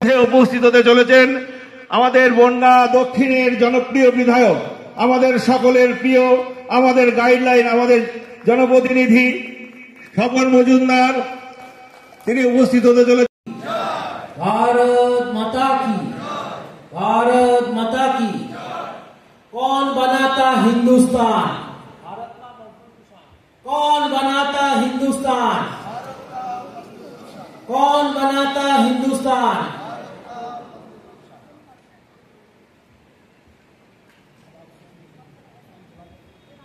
উপস্থিত হতে চলেছেন আমাদের বনগাঁ দক্ষিণের জনপ্রিয় বিধায়ক, আমাদের সকলের প্রিয়, আমাদের গাইডলাইন, আমাদের জনপ্রতিনিধি স্বপন মজুমদার, তিনি উপস্থিত হতে চলেছেন। भारत माता की, भारत माता की। कौन बनाता हिंदुस्तान? कौन बनाता हिंदुस्तान? कौन बनाता हिंदुस्तान?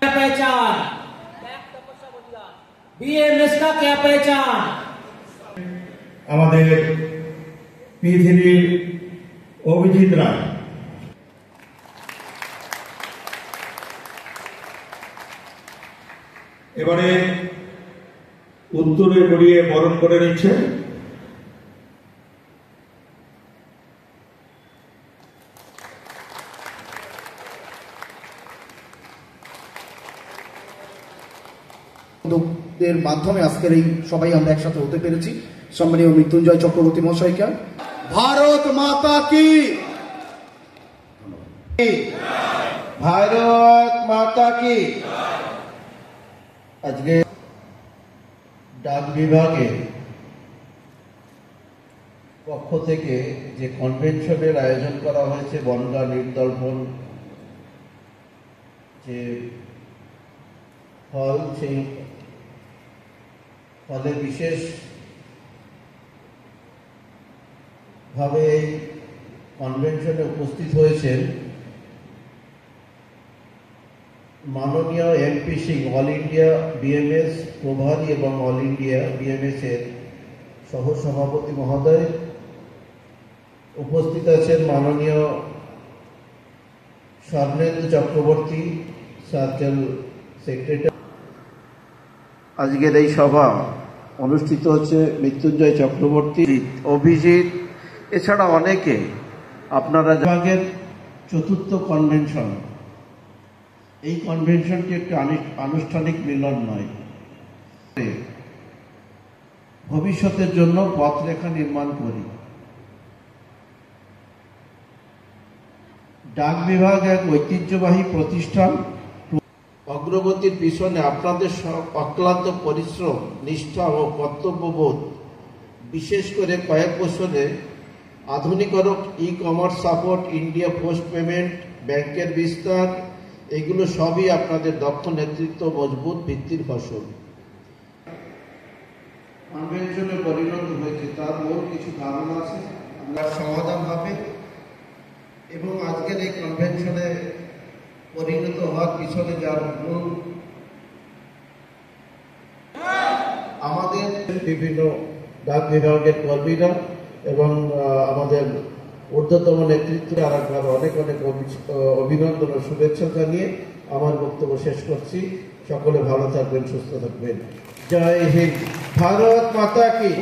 क्या पहचान? बीएमएस का क्या पहचान? আমাদের পৃথিবী অভিজিৎ রায়, এবারে উত্তরে গড়িয়ে বরণ করে নিচ্ছে এর মাধ্যমে আজকের এই সবাই আমরা একসাথে হতে পেরেছি। সম্মানীয় মৃত্যুঞ্জয় চক্রবর্তী মহাশয়কে ভারত মাতা কি, ভারত মাতা কি। আজকে ডাক বিভাগের পক্ষ থেকে যে কনভেনশনের আয়োজন করা হয়েছে, বনগাঁ নির্দলপন যে হল, সেই হলে বিশেষ ভাবে এই কনভেনশনে উপস্থিত হয়েছেন মাননীয় MP Singh, all India BMS প্রভারী এবং অল ইন্ডিয়া বিএমএস এর সহ সভাপতি মহোদয়। উপস্থিত আছেন মাননীয় স্বর্ণেন্দু চক্রবর্তী, সার্কেল সেক্রেটারি। আজকের এই সভা অনুষ্ঠিত হচ্ছে মৃত্যুঞ্জয় চক্রবর্তী, অভিজিৎ, এছাড়া অনেকে। আপনারা বিভাগের চতুর্থ কনভেনশন, এই কনভেনশনটি একটি আনুষ্ঠানিক মিলন নয়, ভবিষ্যতের জন্য পথরেখা নির্মাণ করি। ডাক বিভাগ এক ঐতিহ্যবাহী প্রতিষ্ঠান। অগ্রগতির পিছনে আপনাদের অক্লান্ত পরিশ্রম, নিষ্ঠা ও কর্তব্যবোধ, বিশেষ করে কয়েক বছরে আধুনিকরণ, e commerce support, India Post payment ব্যাংকের বিস্তার, এগুলো সবই আপনাদের দক্ষ নেতৃত্ব, মজবুত ভিত্তির ফসল। কনভেনশনে পরিণত হয়েছে, তার মূল কিছু কারণ আছে, আমরা সমাধান হবে। এবং আজকের এই কনভেনশনে পরিণত হওয়ার পিছনে যার মূল আমাদের বিভিন্ন ডাক বিভাগের কর্মীরা এবং আমাদের ঊর্ধ্বতম নেতৃত্ব, আর একবার অনেক অনেক অভিনন্দন ও শুভেচ্ছা জানিয়ে আমার বক্তব্য শেষ করছি। সকলে ভালো থাকবেন, সুস্থ থাকবেন। জয় হিন্দ, ভারত মাতা কি।